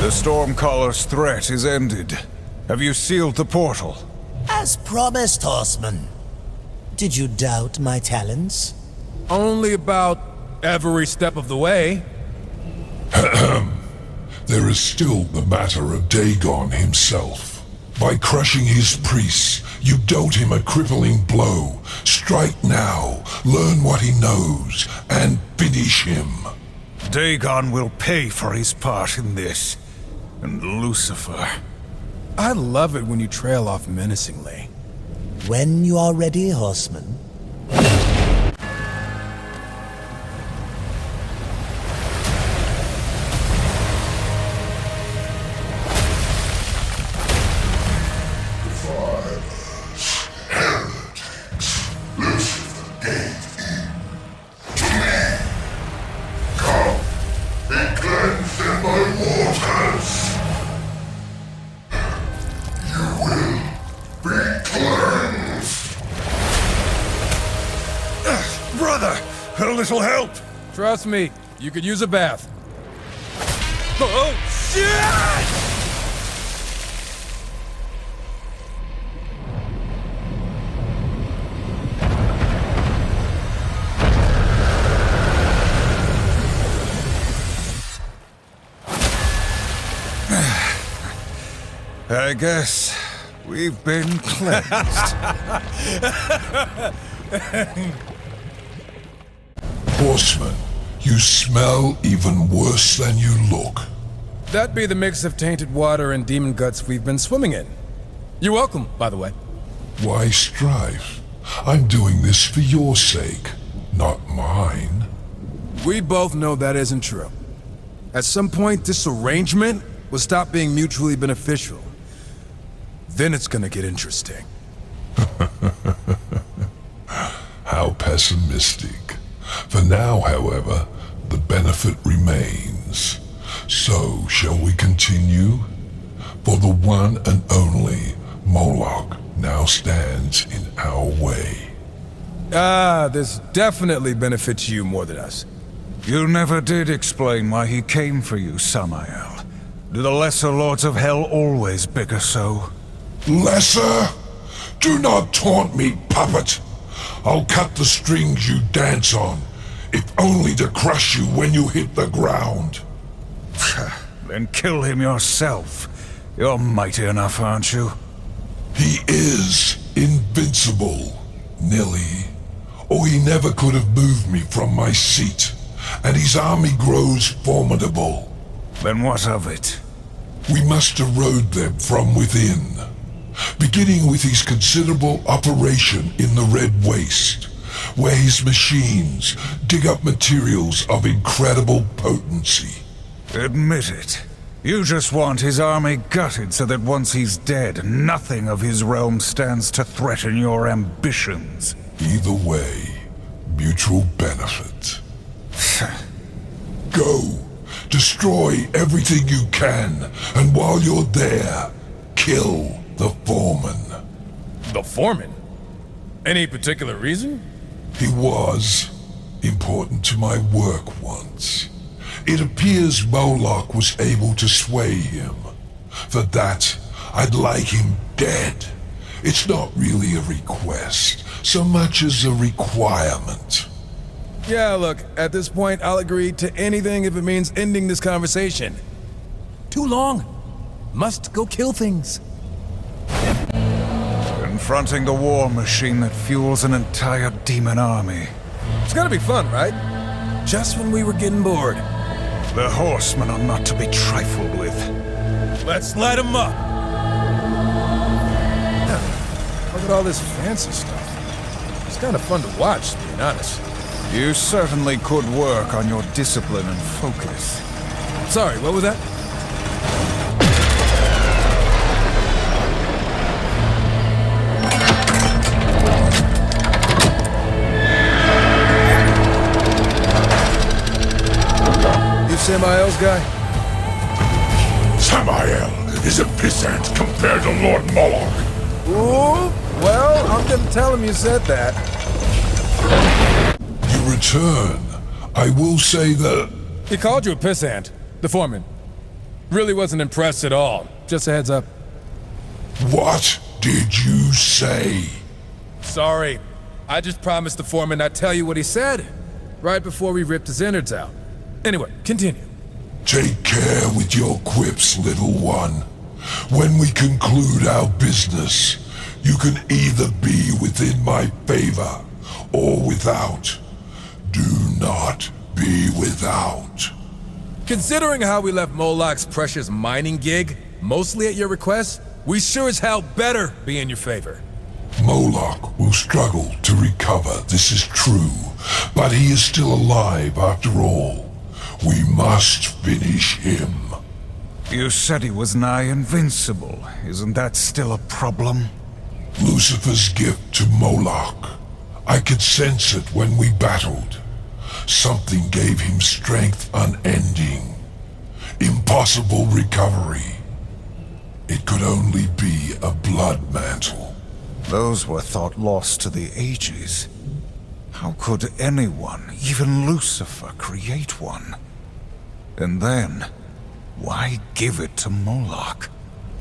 The Stormcaller's threat is ended. Have you sealed the portal? As promised, Horseman. Did you doubt my talents? Only about every step of the way. There is still the matter of Dagon himself. By crushing his priests, you dealt him a crippling blow. Strike now, learn what he knows, and finish him. Dagon will pay for his part in this. And Lucifer. I love it when you trail off menacingly. When you are ready, Horseman. Brother, a little help! Trust me, you could use a bath. Oh, shit! I guess we've been cleansed. Horseman, you smell even worse than you look. That'd be the mix of tainted water and demon guts we've been swimming in. You're welcome, by the way. Why, Streif? I'm doing this for your sake, not mine. We both know that isn't true. At some point, this arrangement will stop being mutually beneficial. Then it's gonna get interesting. How pessimistic. For now, however, the benefit remains. So, shall we continue? For the one and only Moloch now stands in our way. This definitely benefits you more than us. You never did explain why he came for you, Samael. Do the lesser lords of hell always bigger so? Lesser? Do not taunt me, puppet! I'll cut the strings you dance on, if only to crush you when you hit the ground. Then kill him yourself. You're mighty enough, aren't you? He is invincible, Nilly, or he never could have moved me from my seat, and his army grows formidable. Then what of it? We must erode them from within, beginning with his considerable operation in the Red Waste, where his machines dig up materials of incredible potency. Admit it. You just want his army gutted so that once he's dead, nothing of his realm stands to threaten your ambitions. Either way, mutual benefit. Go, destroy everything you can, and while you're there, kill the foreman. The foreman? Any particular reason? He was important to my work once. It appears Moloch was able to sway him. For that, I'd like him dead. It's not really a request, so much as a requirement. Yeah, look, at this point, I'll agree to anything if it means ending this conversation. Too long. Must go kill things. Confronting the war machine that fuels an entire demon army. It's gonna be fun, right? Just when we were getting bored. The horsemen are not to be trifled with. Let's light them up! Look at all this fancy stuff. It's kind of fun to watch, being honest. You certainly could work on your discipline and focus. Sorry, what was that? You Samael's guy? Samael is a pissant compared to Lord Moloch. Ooh, well, I'm gonna tell him you said that. You return. I will say that... He called you a pissant, the foreman. Really wasn't impressed at all. Just a heads up. What did you say? Sorry. I just promised the foreman I'd tell you what he said, right before we ripped his innards out. Anyway, continue. Take care with your quips, little one. When we conclude our business, you can either be within my favor or without. Do not be without. Considering how we left Moloch's precious mining gig, mostly at your request, we sure as hell better be in your favor. Moloch will struggle to recover, this is true, but he is still alive after all. We must finish him. You said he was nigh invincible. Isn't that still a problem? Lucifer's gift to Moloch. I could sense it when we battled. Something gave him strength unending. Impossible recovery. It could only be a blood mantle. Those were thought lost to the ages. How could anyone, even Lucifer, create one? And then, why give it to Moloch?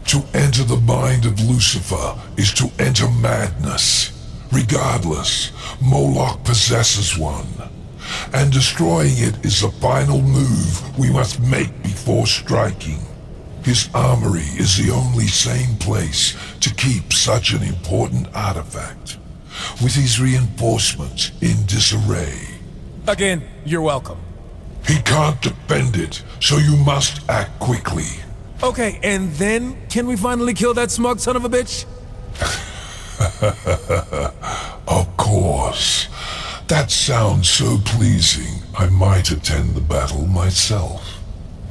To enter the mind of Lucifer is to enter madness. Regardless, Moloch possesses one. And destroying it is the final move we must make before striking. His armory is the only sane place to keep such an important artifact. With his reinforcements in disarray. Again, you're welcome. He can't defend it, so you must act quickly. Okay, and then can we finally kill that smug son of a bitch? Of course. That sounds so pleasing, I might attend the battle myself.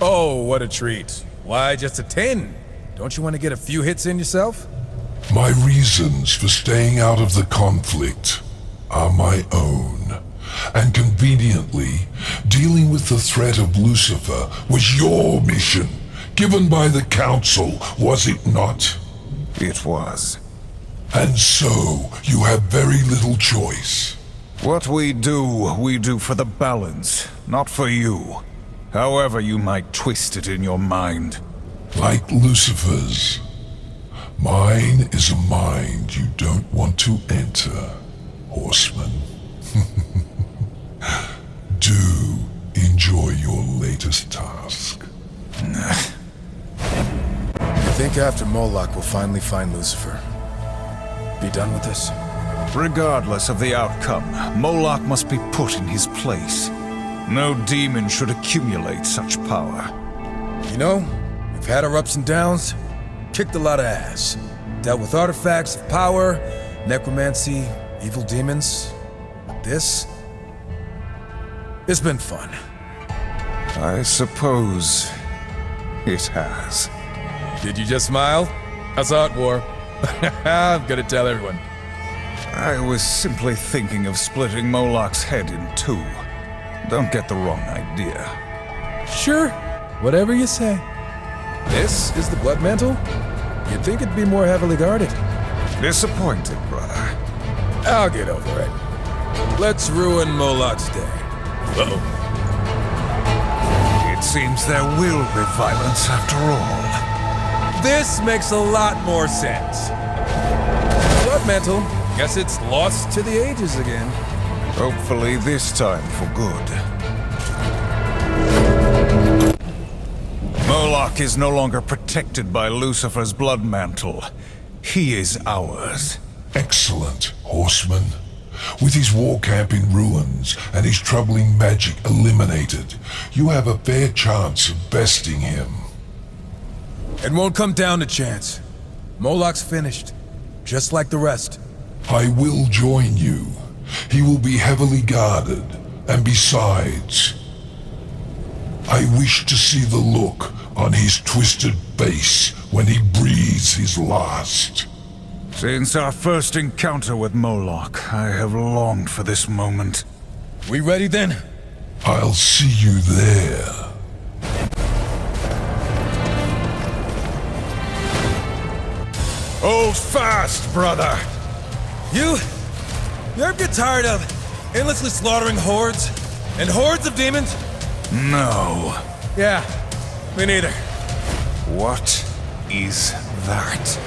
Oh, what a treat. Why just a 10? Don't you want to get a few hits in yourself? My reasons for staying out of the conflict are my own. And conveniently, dealing with the threat of Lucifer was your mission, given by the Council, was it not? It was. And so, you have very little choice. What we do for the balance, not for you. However you might twist it in your mind. Like Lucifer's. Mine is a mind you don't want to enter, Horseman. Do enjoy your latest task. I think after Moloch we'll finally find Lucifer. Be done with this? Regardless of the outcome, Moloch must be put in his place. No demon should accumulate such power. You know, we've had our ups and downs, kicked a lot of ass, dealt with artifacts of power, necromancy, evil demons. But this? It's been fun. I suppose it has. Did you just smile? I saw it, War. I'm gonna tell everyone. I was simply thinking of splitting Moloch's head in two. Don't get the wrong idea. Sure, whatever you say. This is the blood mantle? You'd think it'd be more heavily guarded. Disappointed, brother. I'll get over it. Let's ruin Moloch's day. Uh-oh. It seems there will be violence after all. This makes a lot more sense. Blood mantle. Guess it's lost to the ages again. Hopefully this time for good. Moloch is no longer protected by Lucifer's blood mantle. He is ours. Excellent, Horseman. With his war camp in ruins and his troubling magic eliminated, you have a fair chance of besting him. It won't come down to chance. Moloch's finished, just like the rest. I will join you. He will be heavily guarded, And besides, I wish to see the look on his twisted face when he breathes his last. Since our first encounter with Moloch, I have longed for this moment. We ready then? I'll see you there. Hold fast, brother! You ever get tired of endlessly slaughtering hordes and hordes of demons? No. Yeah, me neither. What is that?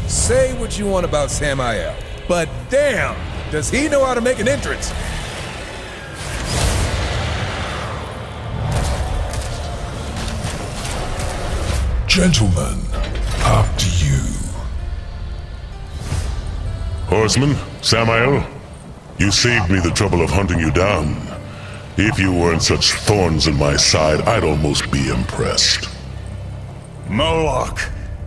Say what you want about Samael, but damn, does he know how to make an entrance? Gentlemen, up to you. Horseman, Samael, you saved me the trouble of hunting you down. If you weren't such thorns in my side, I'd almost be impressed. Moloch,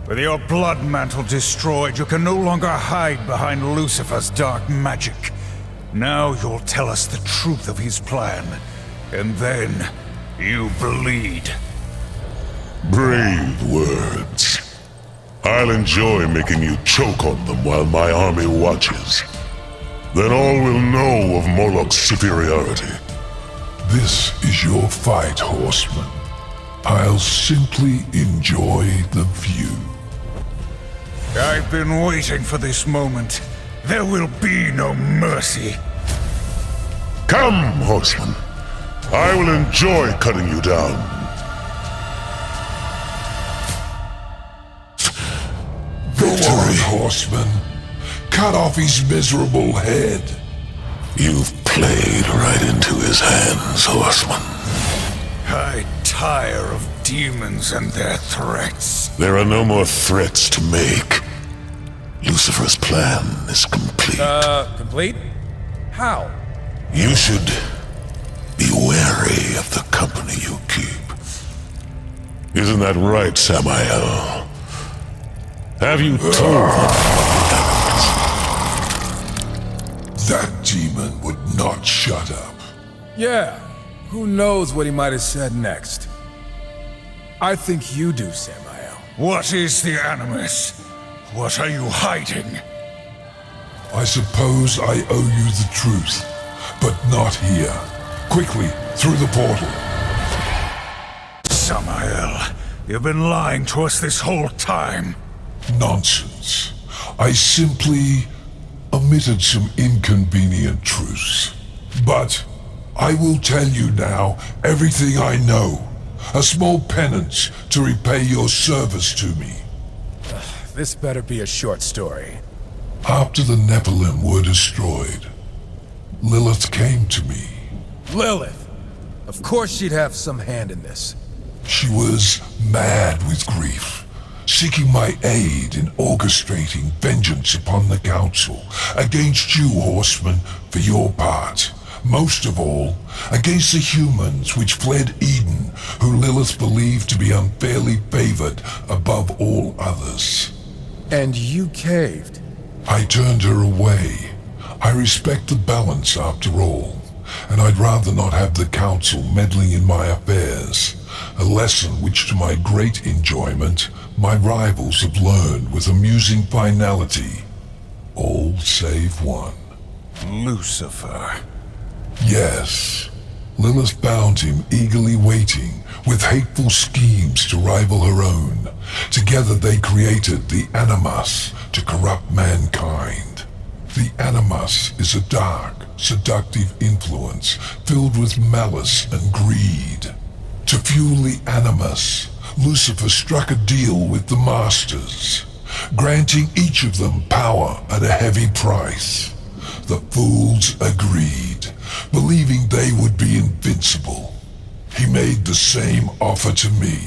with your blood mantle destroyed, you can no longer hide behind Lucifer's dark magic. Now you'll tell us the truth of his plan, and then you bleed. Brave words. I'll enjoy making you choke on them while my army watches. Then all will know of Moloch's superiority. This is your fight, horseman. I'll simply enjoy the view. I've been waiting for this moment. There will be no mercy. Come, horseman. I will enjoy cutting you down. Go on, horseman. Cut off his miserable head. You've played right into his hands, horseman. I tire of demons and their threats. There are no more threats to make. Lucifer's plan is complete. Complete? How? You should be wary of the company you keep. Isn't that right, Samael? Have you told That demon would not shut up. Yeah, who knows what he might have said next. I think you do, Samael. What is the Animus? What are you hiding? I suppose I owe you the truth, but not here. Quickly, through the portal. Samael, you've been lying to us this whole time. Nonsense. I simply omitted some inconvenient truths. But I will tell you now everything I know. A small penance to repay your service to me. This better be a short story. After the Nephilim were destroyed, Lilith came to me. Lilith! Of course she'd have some hand in this. She was mad with grief, seeking my aid in orchestrating vengeance upon the Council, against you, horsemen, for your part. Most of all, against the humans which fled Eden, who Lilith believed to be unfairly favored above all others. And you caved. I turned her away. I respect the balance after all, and I'd rather not have the Council meddling in my affairs. A lesson which, to my great enjoyment, my rivals have learned with amusing finality. All save one. Lucifer. Yes. Lilith found him eagerly waiting, with hateful schemes to rival her own. Together they created the Animus to corrupt mankind. The Animus is a dark, seductive influence filled with malice and greed. To fuel the Animus, Lucifer struck a deal with the Masters, granting each of them power at a heavy price. The fools agreed, believing they would be invincible. He made the same offer to me.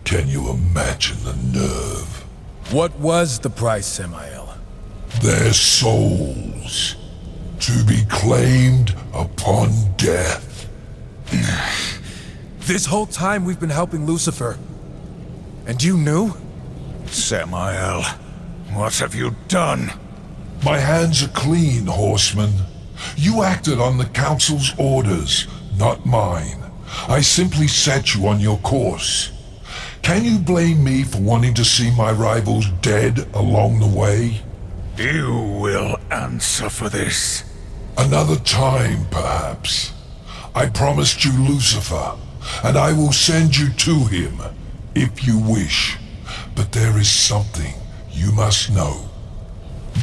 Can you imagine the nerve? What was the price, Samael? Their souls, to be claimed upon death. This whole time we've been helping Lucifer. And you knew? Samael, what have you done? My hands are clean, Horseman. You acted on the Council's orders, not mine. I simply set you on your course. Can you blame me for wanting to see my rivals dead along the way? You will answer for this. Another time, perhaps. I promised you Lucifer, and I will send you to him, if you wish. But there is something you must know.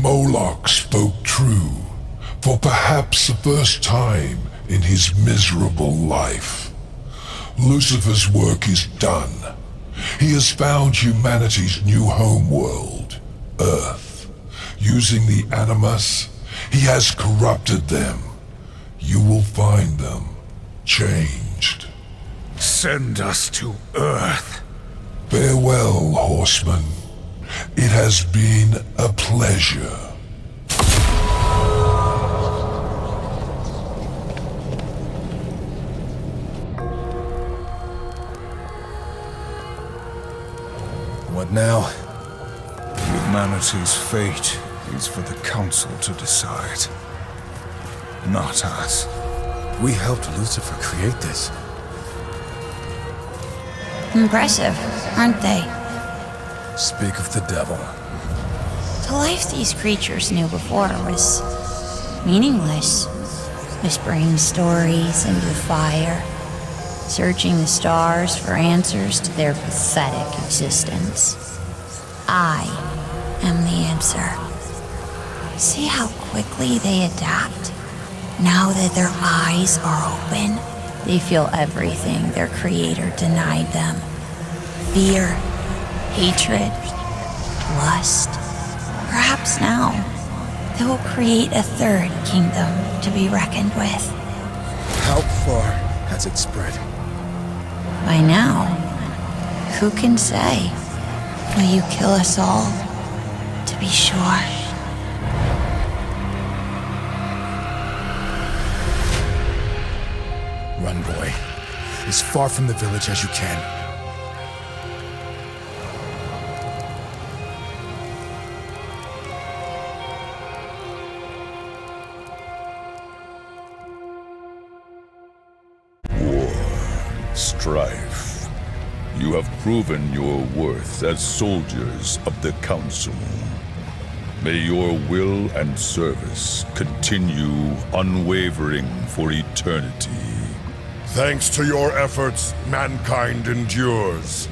Moloch spoke true, for perhaps the first time in his miserable life. Lucifer's work is done. He has found humanity's new homeworld, Earth. Using the Animus, he has corrupted them. You will find them changed. Send us to Earth. Farewell, Horseman. It has been a pleasure. What now? Humanity's fate is for the Council to decide. Not us. We helped Lucifer create this. Impressive, aren't they? Speak of the devil. The life these creatures knew before was meaningless. Whispering stories into the fire, searching the stars for answers to their pathetic existence. I am the answer. See how quickly they adapt? Now that their eyes are open, they feel everything their creator denied them. Fear, hatred, lust. Perhaps now, they will create a third kingdom to be reckoned with. How far has it spread? By now, who can say? Will you kill us all, to be sure? Run, boy. As far from the village as you can. Streif, you have proven your worth as soldiers of the Council. May your will and service continue unwavering for eternity. Thanks to your efforts, mankind endures,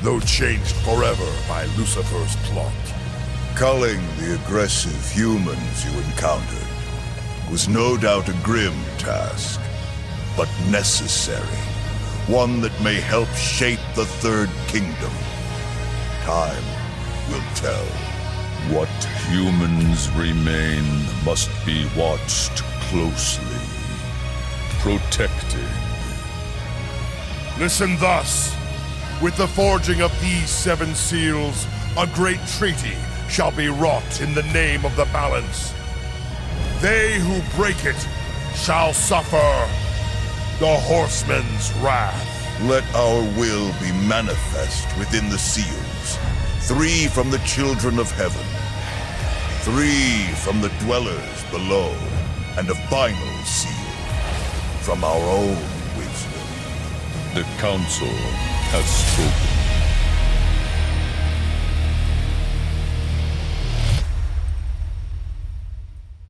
though changed forever by Lucifer's plot. Culling the aggressive humans you encountered was no doubt a grim task, but necessary. One that may help shape the Third Kingdom. Time will tell. What humans remain must be watched closely, protected. Listen thus. With the forging of these 7 seals, a great treaty shall be wrought in the name of the balance. They who break it shall suffer the Horseman's wrath. Let our will be manifest within the seals. 3 from the children of heaven, 3 from the dwellers below, and a final seal from our own wisdom. The Council has spoken.